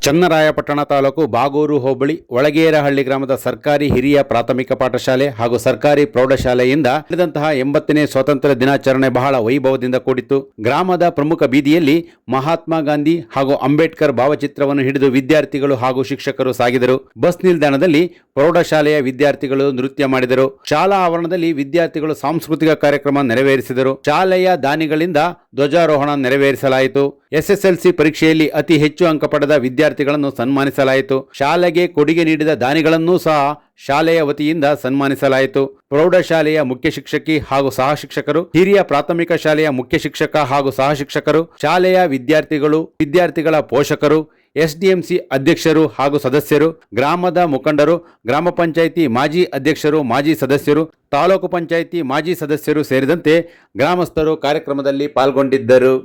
ಚನ್ನರಾಯಪಟ್ಟಣ ತಾಲೂಕು ಬಾಗೂರು ಹೋಬಳಿ ಒಳಗೇರಹಳ್ಳಿ ಗ್ರಾಮದ ಸರ್ಕಾರಿ ಹಿರಿಯ ಪ್ರಾಥಮಿಕ ಪಾಠಶಾಲೆ ಹಾಗೂ ಸರ್ಕಾರಿ ಪ್ರೌಢಶಾಲೆಯಿಂದ ನಡೆದಂತಹ 80ನೇ ಸ್ವಾತಂತ್ರ್ಯ ದಿನಾಚರಣೆ ಬಹಳ ವೈಭವದಿಂದ ಕೂಡಿತ್ತು. ಗ್ರಾಮದ ಪ್ರಮುಖ ಬೀದಿಯಲ್ಲಿ ಮಹಾತ್ಮ ಗಾಂಧಿ ಹಾಗೂ ಅಂಬೇಡ್ಕರ್ ಭಾವಚಿತ್ರವನ್ನು ಹಿಡಿದು ವಿದ್ಯಾರ್ಥಿಗಳು ಹಾಗೂ ಶಿಕ್ಷಕರು ಸಾಗಿದರು. ಬಸ್ ನಿಲ್ದಾಣದಲ್ಲಿ ಪ್ರೌಢಶಾಲೆಯ ವಿದ್ಯಾರ್ಥಿಗಳು ನೃತ್ಯ ಮಾಡಿದರು. ಶಾಲಾ ಆವರಣದಲ್ಲಿ ವಿದ್ಯಾರ್ಥಿಗಳು ಸಾಂಸ್ಕೃತಿಕ ಕಾರ್ಯಕ್ರಮ ನೆರವೇರಿಸಿದರು. ಶಾಲೆಯ ದಾನಿಗಳಿಂದ ಧ್ವಜಾರೋಹಣ ನೆರವೇರಿಸಲಾಯಿತು. ಎಸ್ಎಸ್ಎಲ್ಸಿ ಪರೀಕ್ಷೆಯಲ್ಲಿ ಅತಿ ಹೆಚ್ಚು ಅಂಕ ಪಡೆದ ವಿದ್ಯಾರ್ಥಿಗಳನ್ನು ಸನ್ಮಾನಿಸಲಾಯಿತು. ಶಾಲೆಗೆ ಕೊಡುಗೆ ನೀಡಿದ ದಾನಿಗಳನ್ನೂ ಸಹ ಶಾಲೆಯ ವತಿಯಿಂದ ಸನ್ಮಾನಿಸಲಾಯಿತು. ಪ್ರೌಢಶಾಲೆಯ ಮುಖ್ಯ ಶಿಕ್ಷಕಿ ಹಾಗೂ ಸಹ ಶಿಕ್ಷಕರು, ಹಿರಿಯ ಪ್ರಾಥಮಿಕ ಶಾಲೆಯ ಮುಖ್ಯ ಶಿಕ್ಷಕ ಹಾಗೂ ಸಹ ಶಿಕ್ಷಕರು, ಶಾಲೆಯ ವಿದ್ಯಾರ್ಥಿಗಳು, ವಿದ್ಯಾರ್ಥಿಗಳ ಪೋಷಕರು, ಎಸ್ಡಿಎಂಸಿ ಅಧ್ಯಕ್ಷರು ಹಾಗೂ ಸದಸ್ಯರು, ಗ್ರಾಮದ ಮುಖಂಡರು, ಗ್ರಾಮ ಪಂಚಾಯಿತಿ ಮಾಜಿ ಅಧ್ಯಕ್ಷರು, ಮಾಜಿ ಸದಸ್ಯರು, ತಾಲೂಕು ಪಂಚಾಯಿತಿ ಮಾಜಿ ಸದಸ್ಯರು ಸೇರಿದಂತೆ ಗ್ರಾಮಸ್ಥರು ಕಾರ್ಯಕ್ರಮದಲ್ಲಿ ಪಾಲ್ಗೊಂಡಿದ್ದರು.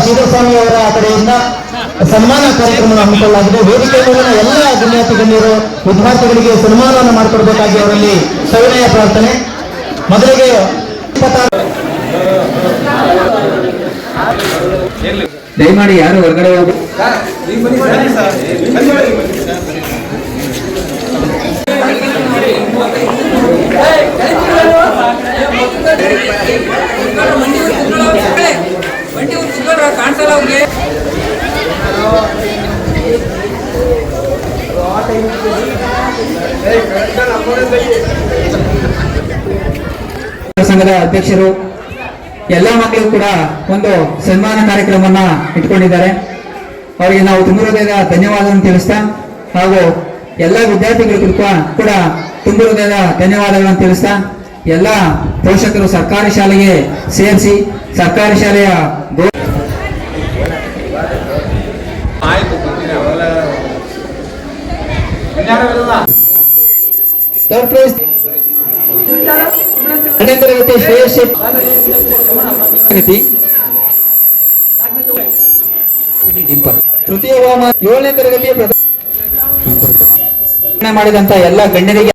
ಶ್ರೀಧರಸ್ವಾಮಿ ಅವರ ಕಡೆಯಿಂದ ಸನ್ಮಾನ ಕಾರ್ಯಕ್ರಮ ಹಮ್ಮಿಕೊಳ್ಳಲಾಗಿದೆ. ವೇದಿಕೆ ಮೂಲಕ ಎಲ್ಲ ಗಣ್ಯಾತಿ ಗಣ್ಯರು ವಿದ್ಯಾರ್ಥಿಗಳಿಗೆ ಸನ್ಮಾನವನ್ನು ಮಾಡಿಕೊಡಬೇಕಾಗಿ ಅವರಲ್ಲಿ ಸವಿನಯ ಪ್ರಾರ್ಥನೆ. ಮೊದಲಿಗೆ ದಯಮಾಡಿ ಯಾರು ಹೊರಗಡೆ ಹೋಗಿ ಕಾಣಿಸಲ್ಲ ಅವ್ರಿಗೆ. ಸಂಘದ ಅಧ್ಯಕ್ಷರು ಎಲ್ಲ ಮಕ್ಕಳು ಕೂಡ ಒಂದು ಸನ್ಮಾನ ಕಾರ್ಯಕ್ರಮವನ್ನ ಇಟ್ಕೊಂಡಿದ್ದಾರೆ. ಅವರಿಗೆ ನಾವು ತುಂಬ ಹೃದಯದ ಧನ್ಯವಾದವನ್ನು ತಿಳಿಸ್ತಾ ಹಾಗೂ ಎಲ್ಲ ವಿದ್ಯಾರ್ಥಿಗಳಿಗೂ ಕೂಡ ತುಂಬ ಹೃದಯದ ಧನ್ಯವಾದಗಳನ್ನು ತಿಳಿಸ್ತಾ ಎಲ್ಲ ಪೋಷಕರು ಸರ್ಕಾರಿ ಶಾಲೆಗೆ ಸೇರಿಸಿ ಸರ್ಕಾರಿ ಶಾಲೆಯ ತರಗತಿ ಶ್ರೇಯಸ್ ತೃತೀಯ 7ನೇ ತರಗತಿಯ ಮಾಡಿದಂತ ಎಲ್ಲ ಗಣ್ಯರಿಗೆ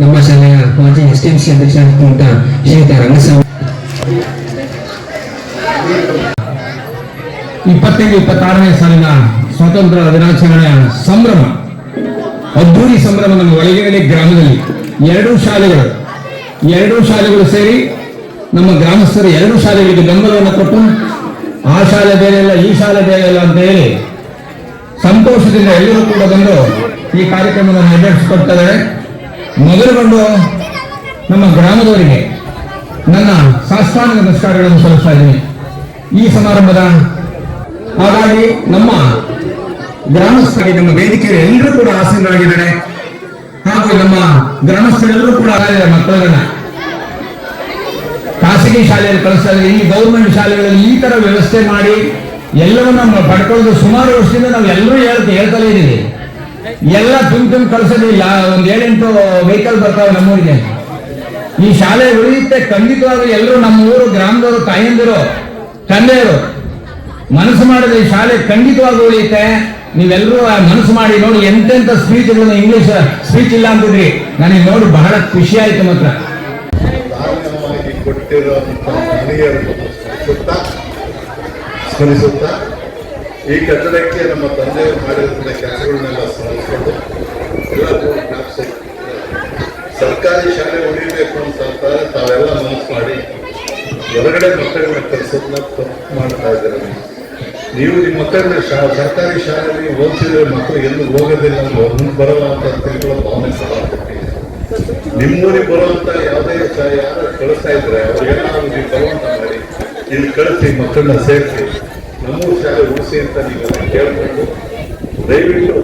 ನಮ್ಮ ಶಾಲೆಯ ಮಾಜಿ ಎಸ್ಟಿಎಂಸಿ ಅಧ್ಯಕ್ಷರಾದಂತ ಶ್ರೀಯುತ ರಂಗಸ್ವಾಮಿ 25-26ನೇ ಸಾಲಿನ ಸ್ವಾತಂತ್ರ್ಯ ದಿನಾಚರಣೆಯ ಸಂಭ್ರಮ, ಅದ್ದೂರಿ ಸಂಭ್ರಮ ನಮ್ಮ ಒಳಗೇರಹಳ್ಳಿ ಗ್ರಾಮದಲ್ಲಿ ಎರಡೂ ಶಾಲೆಗಳು ಸೇರಿ ನಮ್ಮ ಗ್ರಾಮಸ್ಥರು ಎರಡೂ ಶಾಲೆಗಳಿಗೆ ಬೆಂಬಲವನ್ನು ಕೊಟ್ಟು ಆ ಶಾಲೆ ಬೇರೆ ಇಲ್ಲ ಈ ಶಾಲೆ ಬೇರೆ ಇಲ್ಲ ಅಂತ ಹೇಳಿ ಸಂತೋಷದಿಂದ ಎಲ್ಲರೂ ಕೂಡ ಬಂದು ಈ ಕಾರ್ಯಕ್ರಮವನ್ನು ನೆರವೇರಿಸಿಕೊಡ್ತಾರೆ. ಮೊದಲುಗೊಂಡು ನಮ್ಮ ಗ್ರಾಮದವರಿಗೆ ನನ್ನ ಸಾಷ್ಟಾಂಗ ನಮಸ್ಕಾರಗಳನ್ನು ಸಲ್ಲಿಸ್ತಾ ಇದ್ದೀನಿ ಈ ಸಮಾರಂಭದ. ಹಾಗಾಗಿ ನಮ್ಮ ಗ್ರಾಮಸ್ಥರಿಗೆ ನಮ್ಮ ವೇದಿಕೆಯಲ್ಲಿ ಎಲ್ಲರೂ ಕೂಡ ಆಸೀನರಾಗಿದ್ದಾರೆ ಹಾಗೂ ನಮ್ಮ ಗ್ರಾಮಸ್ಥರೆಲ್ಲರೂ ಕೂಡ ಮಕ್ಕಳನ್ನ ಖಾಸಗಿ ಶಾಲೆಯಲ್ಲಿ ಕಳಿಸ್ತಾ ಇದ್ದಾರೆ. ಈ ಗೌರ್ಮೆಂಟ್ ಶಾಲೆಗಳಲ್ಲಿ ಈ ತರ ವ್ಯವಸ್ಥೆ ಮಾಡಿ ಎಲ್ಲವನ್ನ ಪಡ್ಕೊಳ್ಳೋದು ಸುಮಾರು ವರ್ಷದಿಂದ ನಾವು ಎಲ್ಲರೂ ಹೇಳ್ತಲೇ ಇದೀವಿ. ಎಲ್ಲ ತುಂಬ ಕಳ್ಸೋದಿಲ್ಲ. ಒಂದ್ 7-8 ವೆಹಿಕಲ್ ಬರ್ತಾವೆ ನಮ್ಮೂರಿಗೆ. ಈ ಶಾಲೆ ಉಳಿಯುತ್ತೆ ಖಂಡಿತವಾಗಿ. ಎಲ್ಲರೂ ನಮ್ಮ ಊರು ಗ್ರಾಮದವರು, ತಾಯಂದಿರು, ತಂದೆಯರು ಮನಸ್ಸು ಮಾಡಿದ್ರೆ ಈ ಶಾಲೆ ಖಂಡಿತವಾಗಿ ಉಳಿಯುತ್ತೆ. ನೀವೆಲ್ಲರೂ ಮನಸ್ಸು ಮಾಡಿ ನೋಡಿ. ಎಂತೆಂತ ಸ್ಪೀಚ್ಗಳನ್ನ ಇಂಗ್ಲಿಷ್ ಸ್ಪೀಚ್ ಇಲ್ಲ ಅಂತಿದ್ರಿ, ನನಗೆ ನೋಡಿ ಬಹಳ ಖುಷಿ ಆಯ್ತು. ಮಾತ್ರ ದಾನವಾಗಿ ಕೊಟ್ಟಿರುವಂತಹ ಮನೆಯರು ಸ್ಮರಿಸುತ್ತಾ ಈ ಕಟ್ಟಡಕ್ಕೆ ನಮ್ಮ ತಂದೆಯವರು ಮಾಡಿರುವಂತಹ ಕೆಲಸಗಳನ್ನೆಲ್ಲ ಸ್ಮರಿಸಿಕೊಂಡು ಎಲ್ಲರೂ ಸರ್ಕಾರಿ ಶಾಲೆ ಉಳಿಬೇಕು ಅಂತಂತಾರೆ. ತಾವೆಲ್ಲ ಮನಸ್ಸು ಮಾಡಿ ಹೊರಗಡೆ ಮಕ್ಕಳನ್ನ ಕಲಿಸೋದನ್ನ ತಪ್ಪು ಮಾಡ್ತಾ ಇದ್ದಾರೆ. ನೀವು ನಿಮ್ಮ ಮಕ್ಕಳನ್ನ ಸರ್ಕಾರಿ ಶಾಲೆಯಲ್ಲಿ ಓದಿಸಿದ್ರೆ ಮಕ್ಕಳು ಎಲ್ಲೂ ಹೋಗೋದಿಲ್ಲ, ಮುಂದೆ ಬರಲ್ಲ ಅಂತ ತಿಳ್ಕೊಳ್ಳೋ ಭಾವನೆ ಕೊಟ್ಟಿದೆ. ನಿಮ್ಮೂರಿಗೆ ಬರುವಂತ ಯಾವುದೇ ಯಾರು ಕಳಿಸ್ತಾ ಇದ್ರೆ ಅವ್ರಿಗೆಲ್ಲ ನೀವು ಬರುವಂತ ಮಾಡಿ ಇಲ್ಲಿ ಕಳಿಸಿ ಮಕ್ಕಳನ್ನ ಸೇರಿಸಿ ನಮ್ಮೂರು ಶಾಲೆ ಉಳಿಸಿ ಅಂತ ನೀವೆಲ್ಲ ಕೇಳ್ಕೊಂಡು ದಯವಿಟ್ಟು